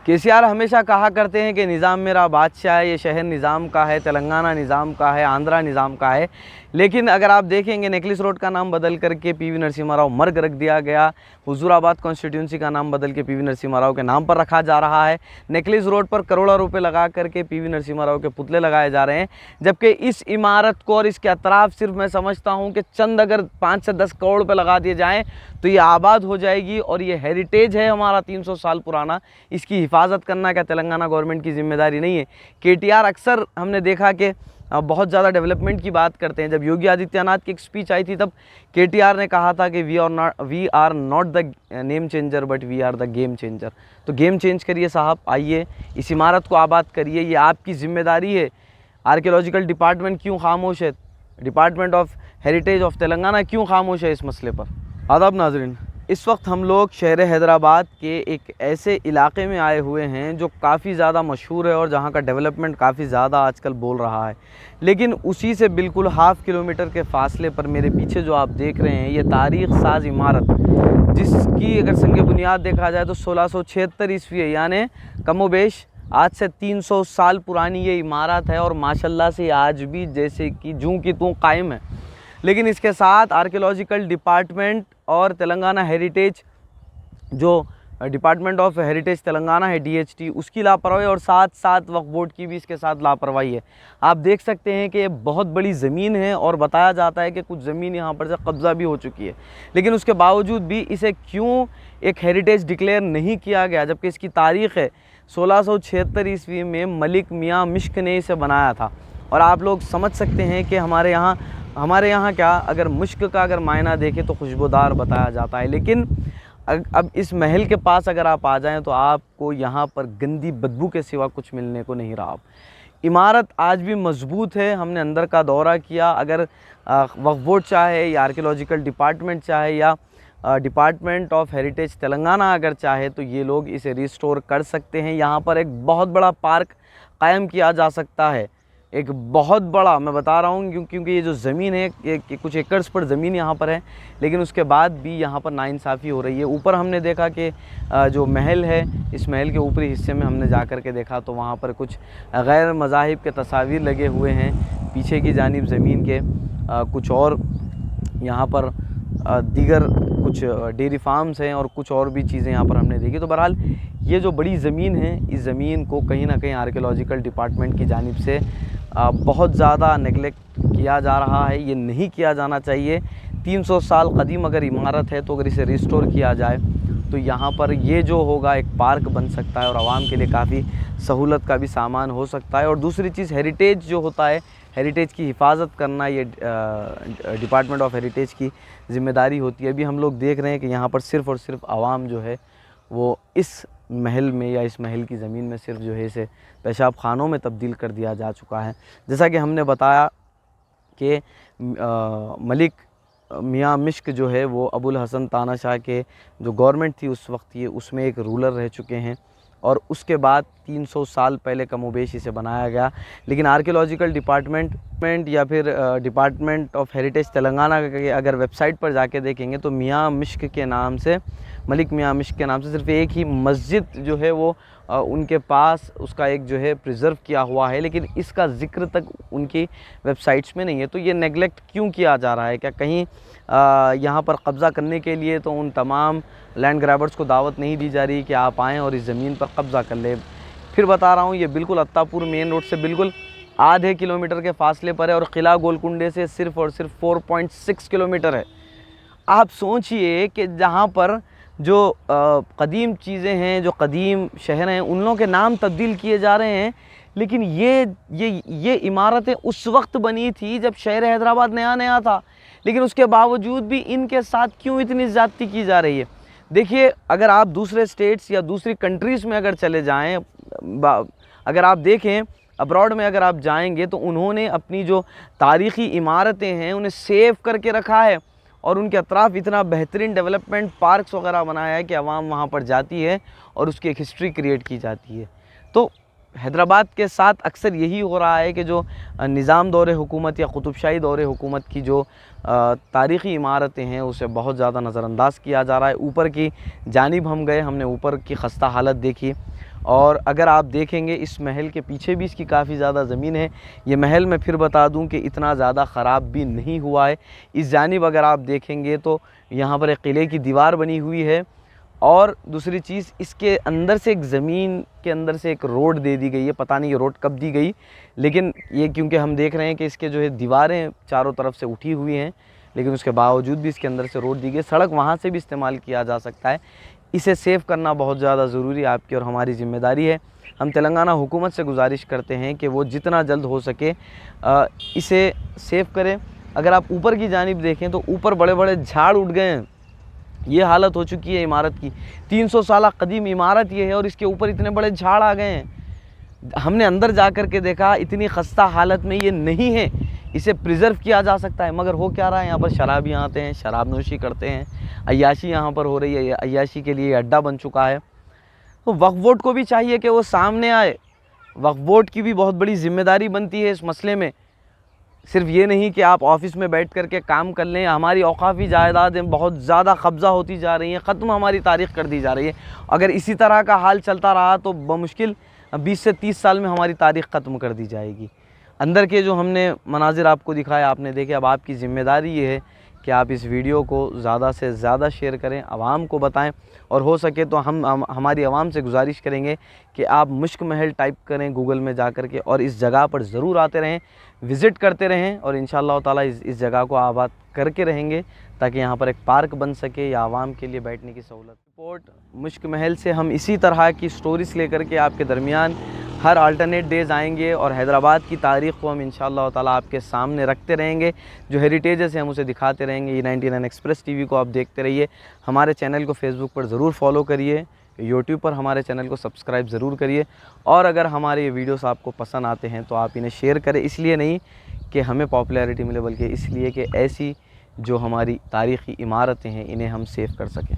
केसीआर हमेशा कहा करते हैं कि निज़ाम मेरा बादशाह है, ये शहर निज़ाम का है, तेलंगाना निज़ाम का है, आंध्रा निज़ाम का है। लेकिन अगर आप देखेंगे नेकलेस रोड का नाम बदल करके पीवी नरसिम्हा राव मर्ग रख दिया गया, हुजूराबाद कॉन्स्टिट्यूंसी का नाम बदल के पीवी नरसिम्हा राव के नाम पर रखा जा रहा है, नेकलेस रोड पर करोड़ों रुपए लगा करके पीवी नरसिम्हा राव के पुतले लगाए जा रहे हैं, जबकि इस इमारत को और इसके अतराफ सिर्फ मैं समझता हूँ कि चंद अगर 5 से 10 करोड़ रुपये लगा दिए जाएँ तो ये आबाद हो जाएगी। और ये हेरिटेज है हमारा 300 साल पुराना, इसकी हिफाजत करना क्या तेलंगाना गवर्नमेंट की जिम्मेदारी नहीं है। केटीआर अक्सर हमने देखा कि बहुत ज़्यादा डेवलपमेंट की बात करते हैं। जब योगी आदित्यनाथ की एक स्पीच आई थी तब केटीआर ने कहा था कि we are not the name changer but we are the game changer. तो गेम चेंज करिए साहब, आइए इस इमारत को आबाद करिए, ये आपकी जिम्मेदारी है। आर्कियोलॉजिकल डिपार्टमेंट क्यों खामोश है, department of heritage of Telangana क्यों खामोश है इस मसले पर। आदाब नाजरीन, इस वक्त हम लोग शहर हैदराबाद के एक ऐसे इलाके में आए हुए हैं जो काफ़ी ज़्यादा मशहूर है और जहां का डेवलपमेंट काफ़ी ज़्यादा आजकल बोल रहा है। लेकिन उसी से बिल्कुल हाफ़ किलोमीटर के फासले पर मेरे पीछे जो आप देख रहे हैं ये तारीख़ साज इमारत, जिसकी अगर संग बुनियाद देखा जाए तो 1676 ईस्वी है, यानी कमोबेश आज से 300 साल पुरानी ये इमारत है और माशाल्लाह से आज भी जैसे कि जूं की तूं कायम है। लेकिन इसके साथ आर्कियोलॉजिकल डिपार्टमेंट और तेलंगाना हेरिटेज, जो डिपार्टमेंट ऑफ हेरिटेज तेलंगाना है DHT, उसकी लापरवाही और साथ साथ वक्फ बोर्ड की भी इसके साथ लापरवाही है। आप देख सकते हैं कि ये बहुत बड़ी ज़मीन है और बताया जाता है कि कुछ ज़मीन यहाँ पर से कब्ज़ा भी हो चुकी है, लेकिन उसके बावजूद भी इसे क्यों एक हेरिटेज डिक्लेयर नहीं किया गया, जबकि इसकी तारीख़ है 1676 ईस्वी में मलिक मियाँ मिश्क ने इसे बनाया था। और आप लोग समझ सकते हैं कि हमारे यहाँ क्या, अगर मुश्क का अगर मायना देखें तो खुशबूदार बताया जाता है, लेकिन अब इस महल के पास अगर आप आ जाएं तो आपको यहाँ पर गंदी बदबू के सिवा कुछ मिलने को नहीं रहा। इमारत आज भी मजबूत है, हमने अंदर का दौरा किया। अगर वक्फ बोर्ड चाहे या आर्कियोलॉजिकल डिपार्टमेंट चाहे या डिपार्टमेंट ऑफ हेरिटेज तेलंगाना अगर चाहे तो ये लोग इसे रिस्टोर कर सकते हैं। यहाँ पर एक बहुत बड़ा पार्क कायम किया जा सकता है, एक बहुत बड़ा, मैं बता रहा हूँ क्योंकि ये जो ज़मीन है ये कुछ एकड़्स पर ज़मीन यहाँ पर है, लेकिन उसके बाद भी यहाँ पर नाइंसाफ़ी हो रही है। ऊपर हमने देखा कि जो महल है, इस महल के ऊपरी हिस्से में हमने जा कर के देखा तो वहाँ पर कुछ गैर मज़ाहिब के तस्वीर लगे हुए हैं। पीछे की जानिब ज़मीन के कुछ और यहाँ पर दीगर कुछ डेयरी फार्म्स हैं और कुछ और भी चीज़ें यहाँ पर हमने देखी। तो बहरहाल ये जो बड़ी ज़मीन है, इस ज़मीन को कहीं ना कहीं आर्कियोलॉजिकल डिपार्टमेंट की जानिब से बहुत ज़्यादा नेगलेक्ट किया जा रहा है। ये नहीं किया जाना चाहिए। 300 साल कदीम अगर इमारत है तो अगर इसे रिस्टोर किया जाए तो यहाँ पर ये जो होगा एक पार्क बन सकता है और आवाम के लिए काफ़ी सहूलत का भी सामान हो सकता है। और दूसरी चीज़, हेरिटेज जो होता है, हेरिटेज की हिफाजत करना ये डिपार्टमेंट ऑफ हेरिटेज की ज़िम्मेदारी होती है। अभी हम लोग देख रहे हैं कि यहाँ पर सिर्फ़ और सिर्फ आवाम जो है वो इस महल में या इस महल की ज़मीन में सिर्फ जो है इसे पेशाब खानों में तब्दील कर दिया जा चुका है। जैसा कि हमने बताया कि मलिक मियाँ मिश्क जो है वो अबुल हसन तानाशाह के जो गवर्नमेंट थी उस वक्त, ये उसमें एक रूलर रह चुके हैं और उसके बाद 300 साल पहले कमोबेश इसे बनाया गया। लेकिन आर्कियोलॉजिकल डिपार्टमेंट या फिर डिपार्टमेंट ऑफ हेरिटेज तेलंगाना के अगर वेबसाइट पर जाके देखेंगे तो मियाँ मिश्क के नाम से, मलिक मियाँ मिश्क के नाम से सिर्फ एक ही मस्जिद जो है वो उनके पास उसका एक जो है प्रिज़र्व किया हुआ है, लेकिन इसका ज़िक्र तक उनकी वेबसाइट्स में नहीं है। तो ये नेगलेक्ट क्यों किया जा रहा है? क्या कहीं यहाँ पर कब्ज़ा करने के लिए तो उन तमाम लैंड ग्रैबर्स को दावत नहीं दी जा रही कि आप आएँ और इस ज़मीन पर कब्ज़ा कर लें? फिर बता रहा हूँ, ये बिल्कुल अत्तापुर मेन रोड से बिल्कुल आधे किलोमीटर के फासले पर है और क़िला गोलकुंडे से सिर्फ़ और सिर्फ 4.6 किलोमीटर है। आप सोचिए कि जहाँ पर जो कदीम चीज़ें हैं, जो कदीम शहर हैं, उन लोगों के नाम तब्दील किए जा रहे हैं, लेकिन ये इमारतें उस वक्त बनी थी जब शहर हैदराबाद नया था, लेकिन उसके बावजूद भी इनके साथ क्यों इतनी ज़्यादती की जा रही है? देखिए, अगर आप दूसरे स्टेट्स या दूसरी कंट्रीज़ में अगर चले जाएँ, अगर आप देखें अब्रॉड में अगर आप जाएंगे तो उन्होंने अपनी जो तारीख़ी इमारतें हैं उन्हें सेव करके रखा है और उनके अतराफ़ इतना बेहतरीन डेवलपमेंट पार्क्स वगैरह बनाया है कि आवाम वहाँ पर जाती है और उसकी एक हिस्ट्री क्रिएट की जाती है। तो हैदराबाद के साथ अक्सर यही हो रहा है कि जो निज़ाम दौरे हुकूमत या कुतुबशाही दौरे हुकूमत की जो तारीख़ी इमारतें हैं उसे बहुत ज़्यादा नज़रअंदाज किया जा रहा है। ऊपर की जानिब हम गए, हमने ऊपर की खस्ता हालत देखी और अगर आप देखेंगे इस महल के पीछे भी इसकी काफ़ी ज़्यादा ज़मीन है। ये महल मैं फिर बता दूं कि इतना ज़्यादा ख़राब भी नहीं हुआ है। इस जानिब अगर आप देखेंगे तो यहाँ पर एक किले की दीवार बनी हुई है, और दूसरी चीज़ इसके अंदर से एक ज़मीन के अंदर से एक रोड दे दी गई है। पता नहीं ये रोड कब दी गई, लेकिन ये क्योंकि हम देख रहे हैं कि इसके जो है दीवारें चारों तरफ से उठी हुई हैं, लेकिन उसके बावजूद भी इसके अंदर से रोड दी गई। सड़क वहाँ से भी इस्तेमाल किया जा सकता है। इसे सेव करना बहुत ज़्यादा ज़रूरी है, आपकी और हमारी ज़िम्मेदारी है। हम तेलंगाना हुकूमत से गुजारिश करते हैं कि वो जितना जल्द हो सके इसे सेव करें। अगर आप ऊपर की जानिब देखें तो ऊपर बड़े बड़े झाड़ उठ गए हैं। ये हालत हो चुकी है इमारत की। 300 साल कदीम इमारत ये है और इसके ऊपर इतने बड़े झाड़ आ गए हैं। हमने अंदर जा कर के देखा, इतनी खस्ता हालत में ये नहीं है। इसे प्रिजर्व किया जा सकता है, मगर हो क्या रहा है, यहाँ पर शराबियाँ आते हैं, शराब नोशी करते हैं, अय्याशी यहाँ पर हो रही है। अय्याशी के लिए अड्डा बन चुका है। तो वक्फ बोर्ड को भी चाहिए कि वो सामने आए। वक्फ बोर्ड की भी बहुत बड़ी जिम्मेदारी बनती है इस मसले में। सिर्फ ये नहीं कि आप ऑफिस में बैठ कर के काम कर लें। हमारी औकाफ़ी जायदादें बहुत ज़्यादा कब्ज़ा होती जा रही हैं, ख़त्म हमारी तारीख़ कर दी जा रही है। अगर इसी तरह का हाल चलता रहा तो बमुश्किल 20 से 30 साल में हमारी तारीख़ ख़त्म कर दी जाएगी। अंदर के जो हमने मनाजिर आपको दिखाया, आपने देखे। अब आपकी ज़िम्मेदारी ये है कि आप इस वीडियो को ज़्यादा से ज़्यादा शेयर करें, आवाम को बताएं, और हो सके तो हमारी आवाम से गुजारिश करेंगे कि आप मुश्क महल टाइप करें गूगल में जा कर के, और इस जगह पर ज़रूर आते रहें, विज़िट करते रहें, और इंशाअल्लाह ताला इस जगह को आबाद करके रहेंगे ताकि यहाँ पर एक पार्क बन सके या आवाम के लिए बैठने की सहूलत। रिपोर्ट मुश्क महल से हम इसी तरह की स्टोरीज़ लेकर के आपके दरमियान हर अल्टरनेट डेज़ आएंगे, और हैदराबाद की तारीख़ को हम इंशाअल्लाह ताला आपके सामने रखते रहेंगे। जो हेरिटेजेस हैं हम उसे दिखाते रहेंगे। ये 99 एक्सप्रेस टीवी को आप देखते रहिए। हमारे चैनल को फेसबुक पर ज़रूर फॉलो करिए, यूट्यूब पर हमारे चैनल को सब्सक्राइब ज़रूर करिए, और अगर हमारे ये वीडियोस आपको पसंद आते हैं तो आप इन्हें शेयर करें। इसलिए नहीं कि हमें पॉपुलैरिटी मिले, बल्कि इसलिए कि ऐसी जो हमारी तारीख़ी इमारतें हैं इन्हें हम सेव कर सकें।